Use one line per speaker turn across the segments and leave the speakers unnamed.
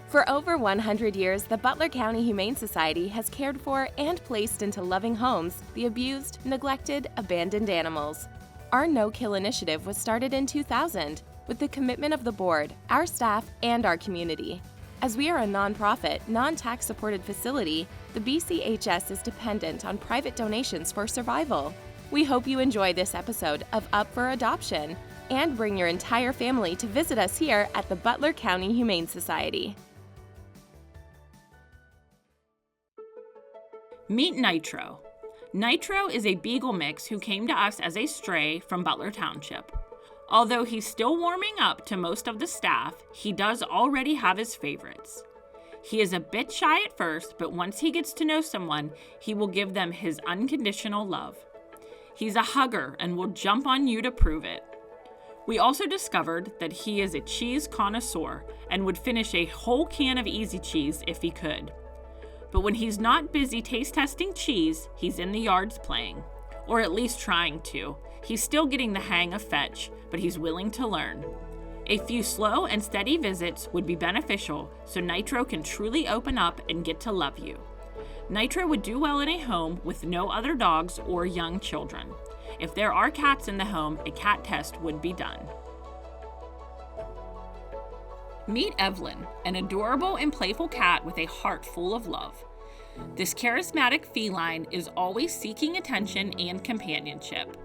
For over 100 years, the Butler County Humane Society has cared for and placed into loving homes the abused, neglected, abandoned animals. Our No-Kill initiative was started in 2000 with the commitment of the board, our staff, and our community. As we are a nonprofit, non-tax supported facility, the BCHS is dependent on private donations for survival. We hope you enjoy this episode of Up for Adoption and bring your entire family to visit us here at the Butler County Humane Society.
Meet Nitro. Nitro is a beagle mix who came to us as a stray from Butler Township. Although he's still warming up to most of the staff, he does already have his favorites. He is a bit shy at first, but once he gets to know someone, he will give them his unconditional love. He's a hugger and will jump on you to prove it. We also discovered that he is a cheese connoisseur and would finish a whole can of Easy Cheese if he could. But when he's not busy taste testing cheese, he's in the yards playing. Or at least trying to. He's still getting the hang of fetch, but he's willing to learn. A few slow and steady visits would be beneficial so Nitro can truly open up and get to love you. Nitro would do well in a home with no other dogs or young children. If there are cats in the home, a cat test would be done. Meet Evelyn, an adorable and playful cat with a heart full of love. This charismatic feline is always seeking attention and companionship.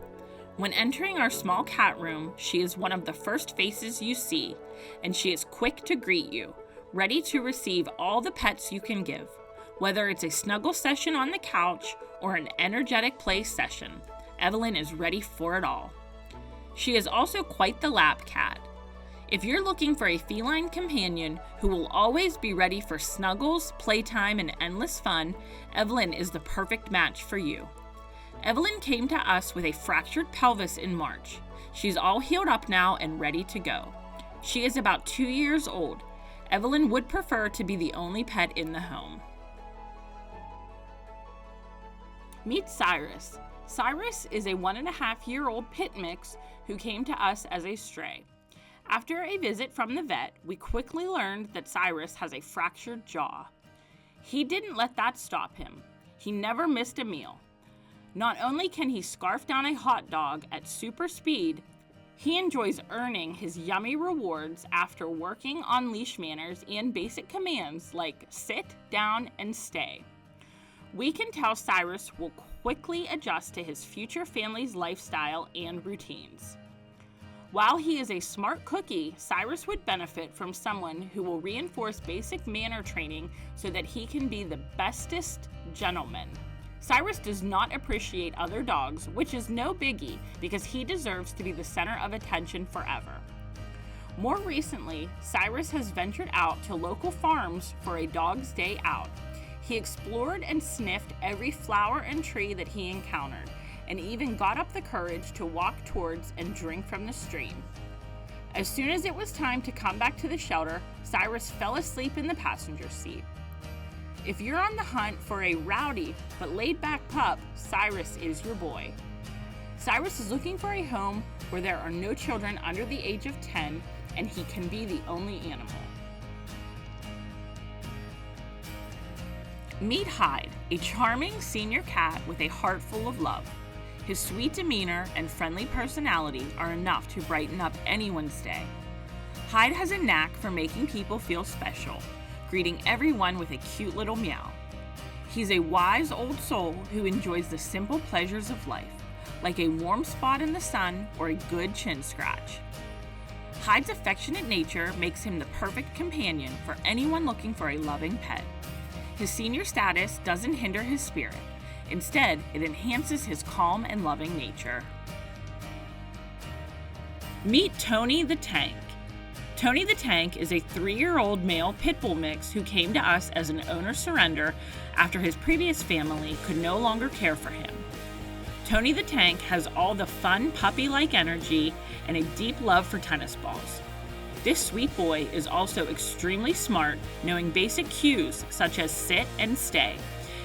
When entering our small cat room, she is one of the first faces you see, and she is quick to greet you, ready to receive all the pets you can give, whether it's a snuggle session on the couch or an energetic play session. Evelyn is ready for it all. She is also quite the lap cat. If you're looking for a feline companion who will always be ready for snuggles, playtime, and endless fun, Evelyn is the perfect match for you. Evelyn came to us with a fractured pelvis in March. She's all healed up now and ready to go. She is about 2 years old. Evelyn would prefer to be the only pet in the home. Meet Cyrus. Cyrus is a 1.5-year-old pit mix who came to us as a stray. After a visit from the vet, we quickly learned that Cyrus has a fractured jaw. He didn't let that stop him. He never missed a meal. Not only can he scarf down a hot dog at super speed, he enjoys earning his yummy rewards after working on leash manners and basic commands like sit, down, and stay. We can tell Cyrus will quickly adjust to his future family's lifestyle and routines. While he is a smart cookie, Cyrus would benefit from someone who will reinforce basic manner training so that he can be the bestest gentleman. Cyrus does not appreciate other dogs, which is no biggie because he deserves to be the center of attention forever. More recently, Cyrus has ventured out to local farms for a dog's day out. He explored and sniffed every flower and tree that he encountered, and even got up the courage to walk towards and drink from the stream. As soon as it was time to come back to the shelter, Cyrus fell asleep in the passenger seat. If you're on the hunt for a rowdy but laid-back pup, Cyrus is your boy. Cyrus is looking for a home where there are no children under the age of 10, and he can be the only animal. Meet Hyde, a charming senior cat with a heart full of love. His sweet demeanor and friendly personality are enough to brighten up anyone's day. Hyde has a knack for making people feel special, greeting everyone with a cute little meow. He's a wise old soul who enjoys the simple pleasures of life, like a warm spot in the sun or a good chin scratch. Hyde's affectionate nature makes him the perfect companion for anyone looking for a loving pet. His senior status doesn't hinder his spirit. Instead, it enhances his calm and loving nature. Meet Tony the Tank. Tony the Tank is a 3-year-old male pit bull mix who came to us as an owner surrender after his previous family could no longer care for him. Tony the Tank has all the fun puppy-like energy and a deep love for tennis balls. This sweet boy is also extremely smart, knowing basic cues such as sit and stay,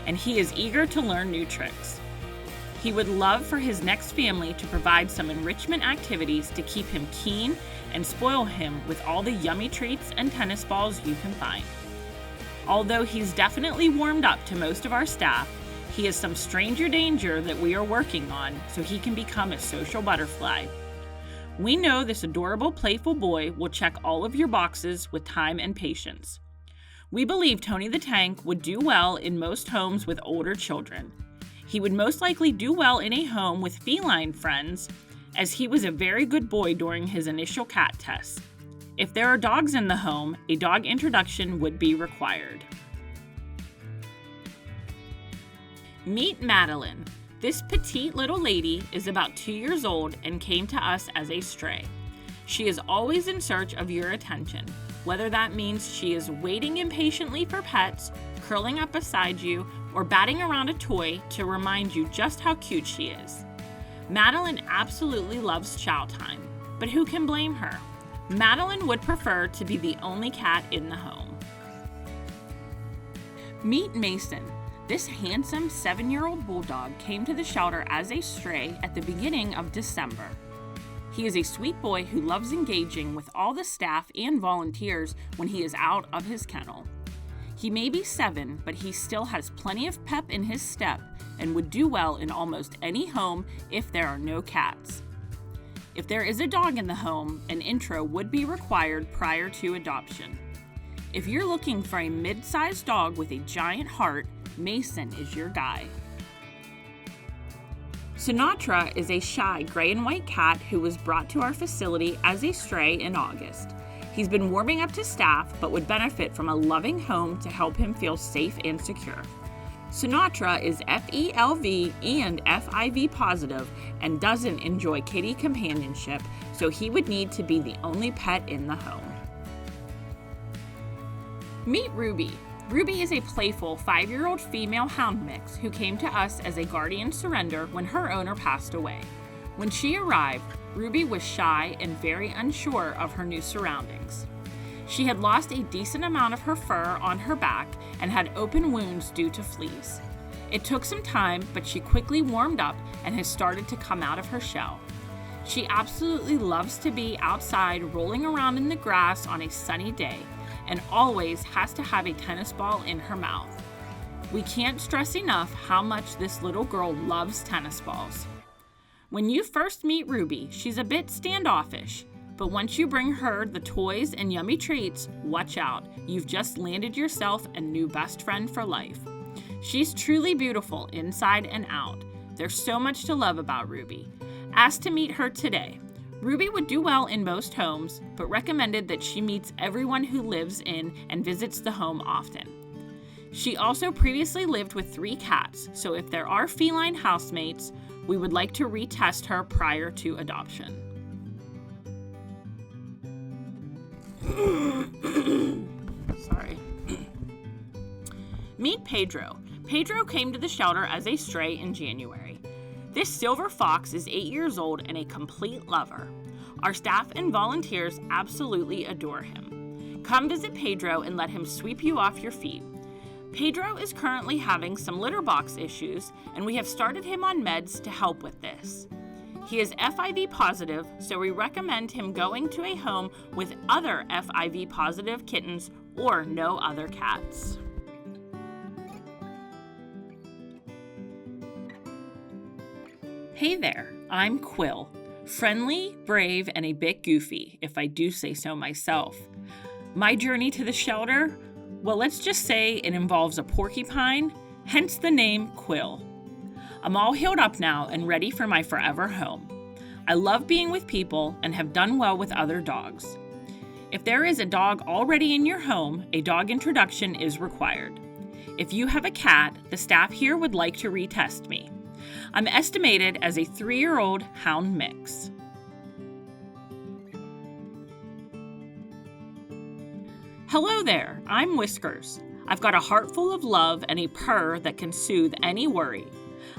and he is eager to learn new tricks. He would love for his next family to provide some enrichment activities to keep him keen and spoil him with all the yummy treats and tennis balls you can find. Although he's definitely warmed up to most of our staff, he is some stranger danger that we are working on so he can become a social butterfly. We know this adorable, playful boy will check all of your boxes with time and patience. We believe Tony the Tank would do well in most homes with older children. He would most likely do well in a home with feline friends, as he was a very good boy during his initial cat tests. If there are dogs in the home, a dog introduction would be required. Meet Madeline. This petite little lady is about 2 years old and came to us as a stray. She is always in search of your attention, whether that means she is waiting impatiently for pets, curling up beside you, or batting around a toy to remind you just how cute she is. Madeline absolutely loves chow time, but who can blame her? Madeline would prefer to be the only cat in the home. Meet Mason. This handsome 7-year-old bulldog came to the shelter as a stray at the beginning of December. He is a sweet boy who loves engaging with all the staff and volunteers when he is out of his kennel. He may be 7, but he still has plenty of pep in his step and would do well in almost any home if there are no cats. If there is a dog in the home, an intro would be required prior to adoption. If you're looking for a mid-sized dog with a giant heart, Mason is your guy. Sinatra is a shy gray and white cat who was brought to our facility as a stray in August. He's been warming up to staff, but would benefit from a loving home to help him feel safe and secure. Sinatra is FELV and FIV positive and doesn't enjoy kitty companionship, so he would need to be the only pet in the home. Meet Ruby. Ruby is a playful 5-year-old female hound mix who came to us as a guardian surrender when her owner passed away. When she arrived, Ruby was shy and very unsure of her new surroundings. She had lost a decent amount of her fur on her back and had open wounds due to fleas. It took some time, but she quickly warmed up and has started to come out of her shell. She absolutely loves to be outside rolling around in the grass on a sunny day and always has to have a tennis ball in her mouth. We can't stress enough how much this little girl loves tennis balls. When you first meet Ruby, she's a bit standoffish, but once you bring her the toys and yummy treats, watch out, you've just landed yourself a new best friend for life. She's truly beautiful inside and out. There's so much to love about Ruby. Ask to meet her today. Ruby would do well in most homes, but recommended that she meets everyone who lives in and visits the home often. She also previously lived with 3 cats, so if there are feline housemates, we would like to retest her prior to adoption. Sorry. Meet Pedro. Pedro came to the shelter as a stray in January. This silver fox is 8 years old and a complete lover. Our staff and volunteers absolutely adore him. Come visit Pedro and let him sweep you off your feet. Pedro is currently having some litter box issues, and we have started him on meds to help with this. He is FIV positive, so we recommend him going to a home with other FIV positive kittens or no other cats. Hey there, I'm Quill. Friendly, brave, and a bit goofy, if I do say so myself. My journey to the shelter? Well, let's just say it involves a porcupine, hence the name Quill. I'm all healed up now and ready for my forever home. I love being with people and have done well with other dogs. If there is a dog already in your home, a dog introduction is required. If you have a cat, the staff here would like to retest me. I'm estimated as a 3-year-old hound mix. Hello there, I'm Whiskers. I've got a heart full of love and a purr that can soothe any worry.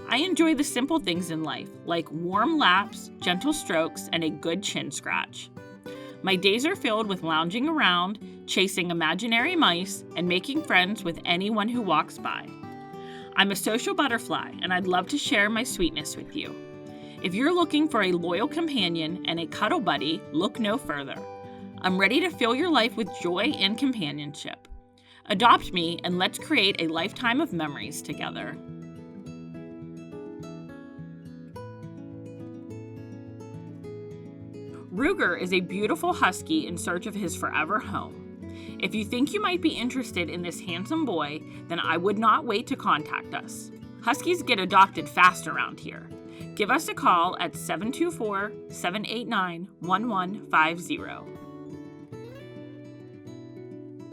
I enjoy the simple things in life, like warm laps, gentle strokes, and a good chin scratch. My days are filled with lounging around, chasing imaginary mice, and making friends with anyone who walks by. I'm a social butterfly, and I'd love to share my sweetness with you. If you're looking for a loyal companion and a cuddle buddy, look no further. I'm ready to fill your life with joy and companionship. Adopt me and let's create a lifetime of memories together. Ruger is a beautiful husky in search of his forever home. If you think you might be interested in this handsome boy, then I would not wait to contact us. Huskies get adopted fast around here. Give us a call at 724-789-1150.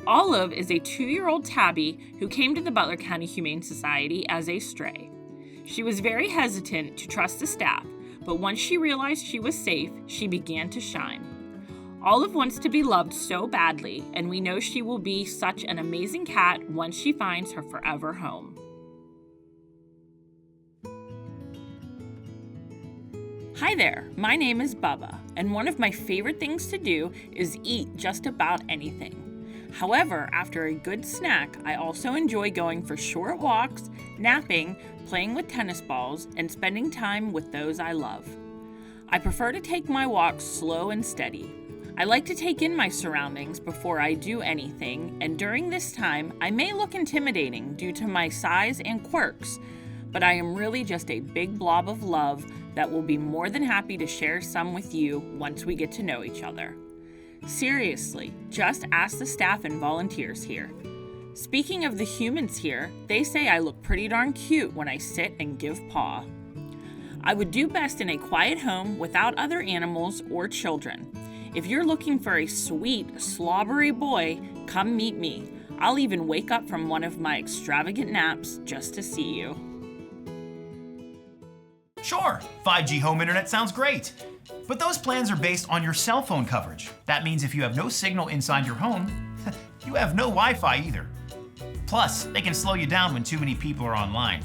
Olive is a 2-year-old tabby who came to the Butler County Humane Society as a stray. She was very hesitant to trust the staff, but once she realized she was safe, she began to shine. Olive wants to be loved so badly, and we know she will be such an amazing cat once she finds her forever home. Hi there, my name is Bubba, and one of my favorite things to do is eat just about anything. However, after a good snack, I also enjoy going for short walks, napping, playing with tennis balls, and spending time with those I love. I prefer to take my walks slow and steady. I like to take in my surroundings before I do anything, and during this time, I may look intimidating due to my size and quirks, but I am really just a big blob of love that will be more than happy to share some with you once we get to know each other. Seriously, just ask the staff and volunteers here. Speaking of the humans here, they say I look pretty darn cute when I sit and give paw. I would do best in a quiet home without other animals or children. If you're looking for a sweet, slobbery boy, come meet me. I'll even wake up from one of my extravagant naps just to see you.
Sure, 5G home internet sounds great. But those plans are based on your cell phone coverage. That means if you have no signal inside your home, you have no Wi-Fi either. Plus, they can slow you down when too many people are online.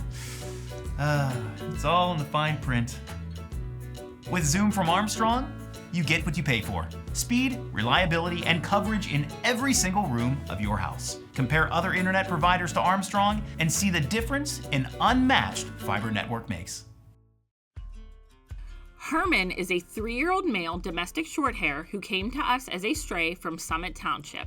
It's all in the fine print. With Zoom from Armstrong, you get what you pay for. Speed, reliability, and coverage in every single room of your house. Compare other internet providers to Armstrong and see the difference an unmatched fiber network makes.
Herman is a 3-year-old male domestic shorthair who came to us as a stray from Summit Township.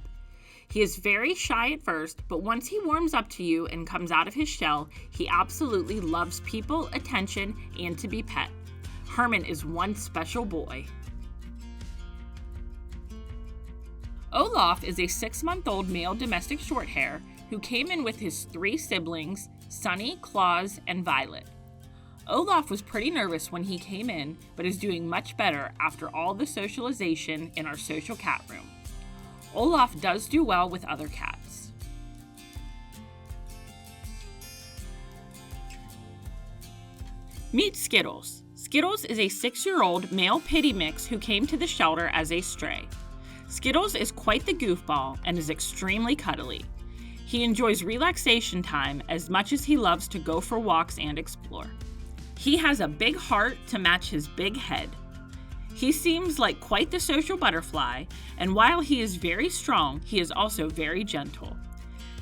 He is very shy at first, but once he warms up to you and comes out of his shell, he absolutely loves people, attention, and to be pet. Herman is one special boy. Olaf is a 6-month-old male domestic shorthair who came in with his 3 siblings, Sunny, Claus, and Violet. Olaf was pretty nervous when he came in, but is doing much better after all the socialization in our social cat room. Olaf does do well with other cats. Meet Skittles. Skittles is a 6-year-old male pitty mix who came to the shelter as a stray. Skittles is quite the goofball and is extremely cuddly. He enjoys relaxation time as much as he loves to go for walks and explore. He has a big heart to match his big head. He seems like quite the social butterfly, and while he is very strong, he is also very gentle.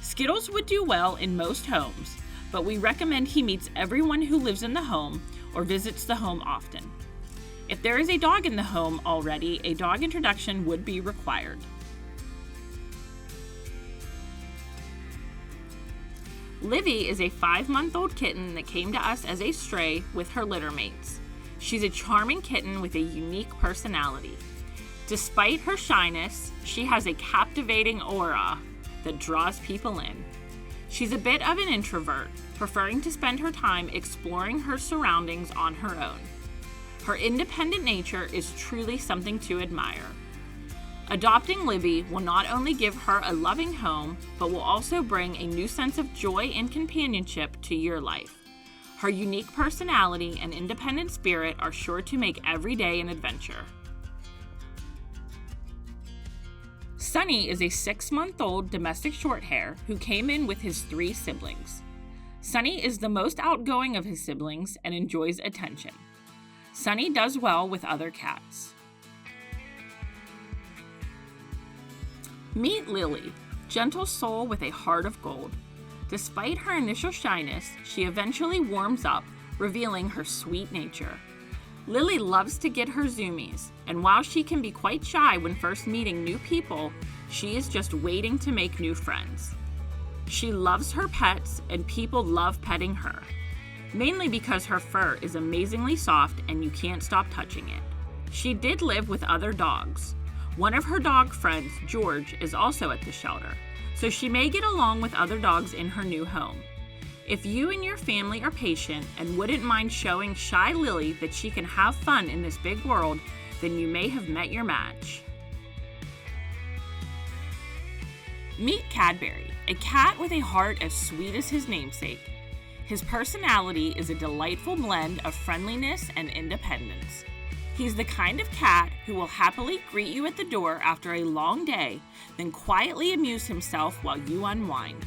Skittles would do well in most homes, but we recommend he meets everyone who lives in the home or visits the home often. If there is a dog in the home already, a dog introduction would be required. Livy is a 5-month-old kitten that came to us as a stray with her litter mates. She's a charming kitten with a unique personality. Despite her shyness, she has a captivating aura that draws people in. She's a bit of an introvert, preferring to spend her time exploring her surroundings on her own. Her independent nature is truly something to admire. Adopting Livy will not only give her a loving home, but will also bring a new sense of joy and companionship to your life. Her unique personality and independent spirit are sure to make every day an adventure. Sunny is a 6-month-old domestic shorthair who came in with his 3 siblings. Sunny is the most outgoing of his siblings and enjoys attention. Sunny does well with other cats. Meet Lily, gentle soul with a heart of gold. Despite her initial shyness, she eventually warms up, revealing her sweet nature. Lily loves to get her zoomies, and while she can be quite shy when first meeting new people, she is just waiting to make new friends. She loves her pets and people love petting her, mainly because her fur is amazingly soft and you can't stop touching it. She did live with other dogs. One of her dog friends, George, is also at the shelter, so she may get along with other dogs in her new home. If you and your family are patient and wouldn't mind showing Shy Lily that she can have fun in this big world, then you may have met your match. Meet Cadbury, a cat with a heart as sweet as his namesake. His personality is a delightful blend of friendliness and independence. He's the kind of cat who will happily greet you at the door after a long day, then quietly amuse himself while you unwind.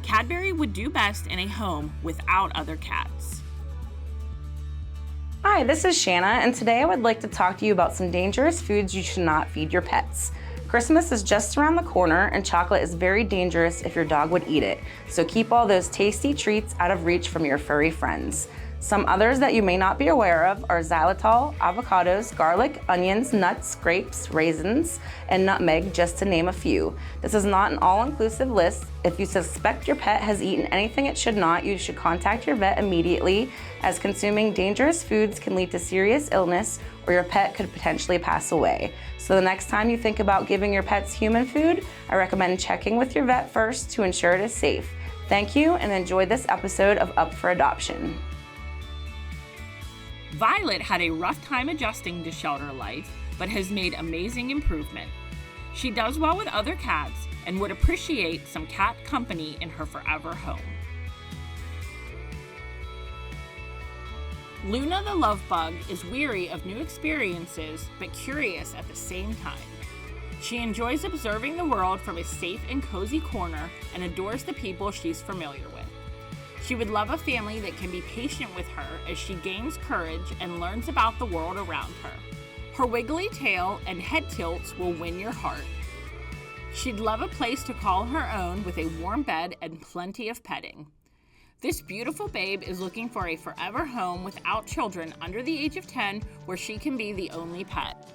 Cadbury would do best in a home without other cats.
Hi, this is Shanna, and today I would like to talk to you about some dangerous foods you should not feed your pets. Christmas is just around the corner, and chocolate is very dangerous if your dog would eat it, so keep all those tasty treats out of reach from your furry friends. Some others that you may not be aware of are xylitol, avocados, garlic, onions, nuts, grapes, raisins, and nutmeg, just to name a few. This is not an all-inclusive list. If you suspect your pet has eaten anything it should not, you should contact your vet immediately, as consuming dangerous foods can lead to serious illness or your pet could potentially pass away. So the next time you think about giving your pets human food, I recommend checking with your vet first to ensure it is safe. Thank you, and enjoy this episode of Up for Adoption.
Violet had a rough time adjusting to shelter life, but has made amazing improvement. She does well with other cats and would appreciate some cat company in her forever home. Luna the love bug is weary of new experiences, but curious at the same time. She enjoys observing the world from a safe and cozy corner and adores the people she's familiar with. She would love a family that can be patient with her as she gains courage and learns about the world around her. Her wiggly tail and head tilts will win your heart. She'd love a place to call her own with a warm bed and plenty of petting. This beautiful babe is looking for a forever home without children under the age of 10 where she can be the only pet.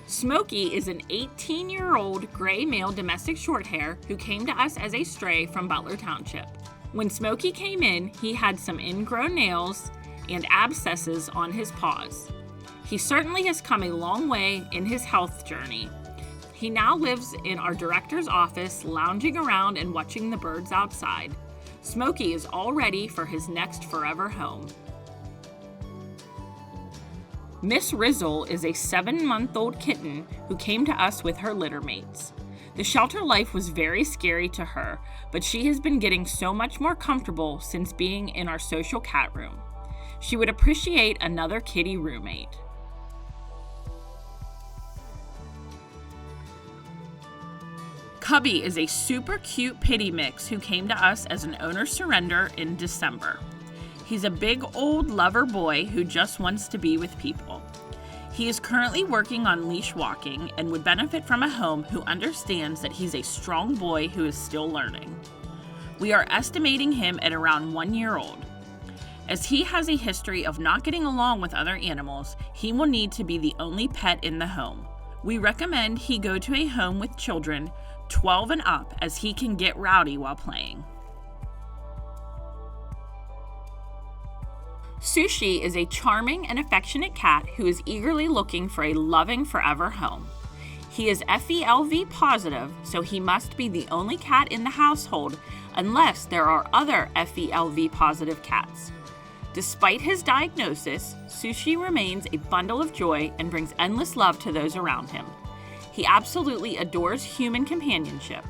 Smokey is an 18-year-old gray male domestic shorthair who came to us as a stray from Butler Township. When Smokey came in, he had some ingrown nails and abscesses on his paws. He certainly has come a long way in his health journey. He now lives in our director's office, lounging around and watching the birds outside. Smokey is all ready for his next forever home. Miss Rizzle is a 7-month-old kitten who came to us with her litter mates. The shelter life was very scary to her, but she has been getting so much more comfortable since being in our social cat room. She would appreciate another kitty roommate. Cubby is a super cute pitty mix who came to us as an owner surrender in December. He's a big old lover boy who just wants to be with people. He is currently working on leash walking and would benefit from a home who understands that he's a strong boy who is still learning. We are estimating him at around 1 year old. As he has a history of not getting along with other animals, he will need to be the only pet in the home. We recommend he go to a home with children 12 and up, as he can get rowdy while playing. Sushi is a charming and affectionate cat who is eagerly looking for a loving forever home. He is FELV positive, so he must be the only cat in the household unless there are other FELV positive cats. Despite his diagnosis, Sushi remains a bundle of joy and brings endless love to those around him. He absolutely adores human companionship.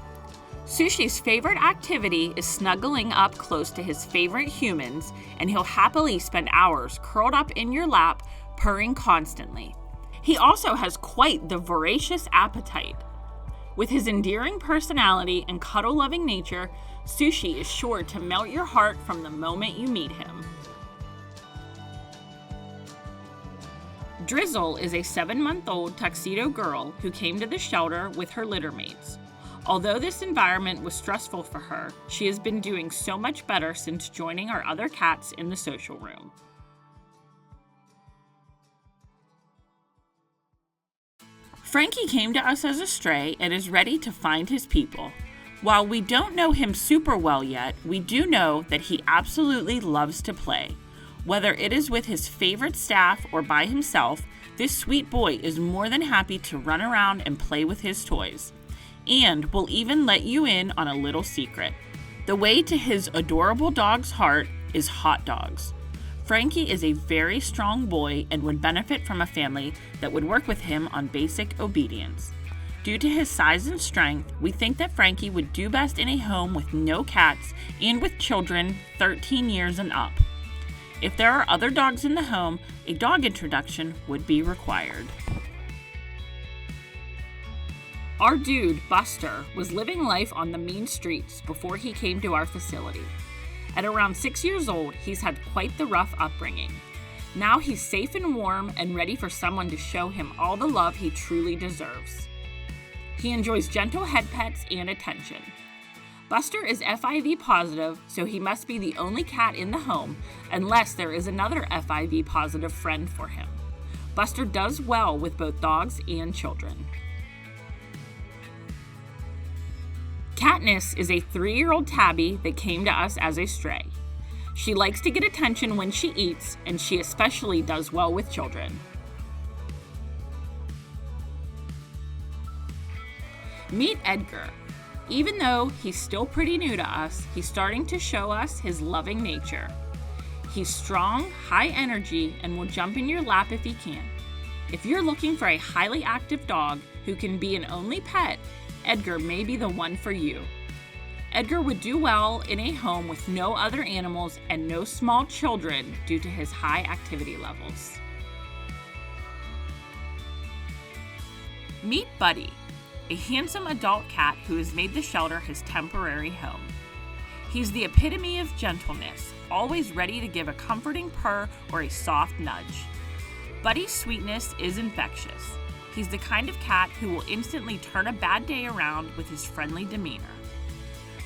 Sushi's favorite activity is snuggling up close to his favorite humans, and he'll happily spend hours curled up in your lap, purring constantly. He also has quite the voracious appetite. With his endearing personality and cuddle-loving nature, Sushi is sure to melt your heart from the moment you meet him. Drizzle is a 7-month-old tuxedo girl who came to the shelter with her litter mates. Although this environment was stressful for her, she has been doing so much better since joining our other cats in the social room. Frankie came to us as a stray and is ready to find his people. While we don't know him super well yet, we do know that he absolutely loves to play. Whether it is with his favorite staff or by himself, this sweet boy is more than happy to run around and play with his toys. And will even let you in on a little secret. The way to his adorable dog's heart is hot dogs. Frankie is a very strong boy and would benefit from a family that would work with him on basic obedience. Due to his size and strength, we think that Frankie would do best in a home with no cats and with children 13 years and up. If there are other dogs in the home, a dog introduction would be required. Our dude, Buster, was living life on the mean streets before he came to our facility. At around 6 years old, he's had quite the rough upbringing. Now he's safe and warm and ready for someone to show him all the love he truly deserves. He enjoys gentle head pets and attention. Buster is FIV positive, so he must be the only cat in the home unless there is another FIV positive friend for him. Buster does well with both dogs and children. Katniss is a 3-year-old tabby that came to us as a stray. She likes to get attention when she eats, and she especially does well with children. Meet Edgar. Even though he's still pretty new to us, he's starting to show us his loving nature. He's strong, high energy, and will jump in your lap if he can. If you're looking for a highly active dog who can be an only pet, Edgar may be the one for you. Edgar would do well in a home with no other animals and no small children due to his high activity levels. Meet Buddy, a handsome adult cat who has made the shelter his temporary home. He's the epitome of gentleness, always ready to give a comforting purr or a soft nudge. Buddy's sweetness is infectious. He's the kind of cat who will instantly turn a bad day around with his friendly demeanor.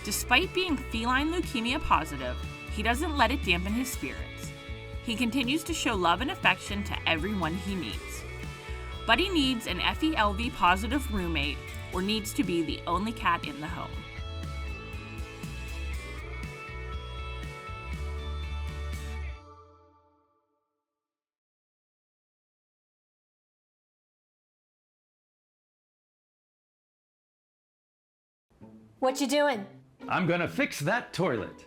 Despite being feline leukemia positive, he doesn't let it dampen his spirits. He continues to show love and affection to everyone he meets. Buddy needs an FELV positive roommate or needs to be the only cat in the home.
What you doing?
I'm gonna fix that toilet.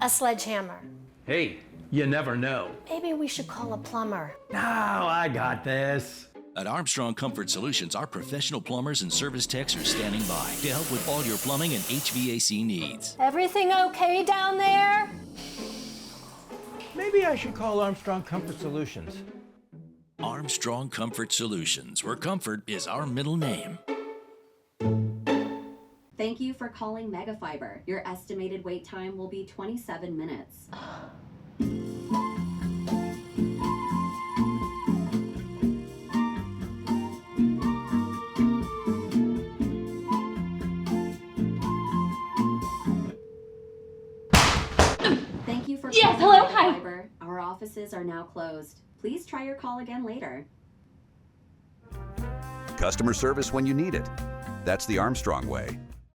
A sledgehammer.
Hey, you never know.
Maybe we should call a plumber.
No, I got this.
At Armstrong Comfort Solutions, our professional plumbers and service techs are standing by to help with all your plumbing and HVAC needs.
Everything okay down there?
Maybe I should call Armstrong Comfort Solutions.
Armstrong Comfort Solutions, where comfort is our middle name.
Thank you for calling Megafiber. Your estimated wait time will be 27 minutes. Thank you for calling Megafiber. Our offices are now closed. Please try your call again later.
Customer service when you need it. That's the Armstrong way.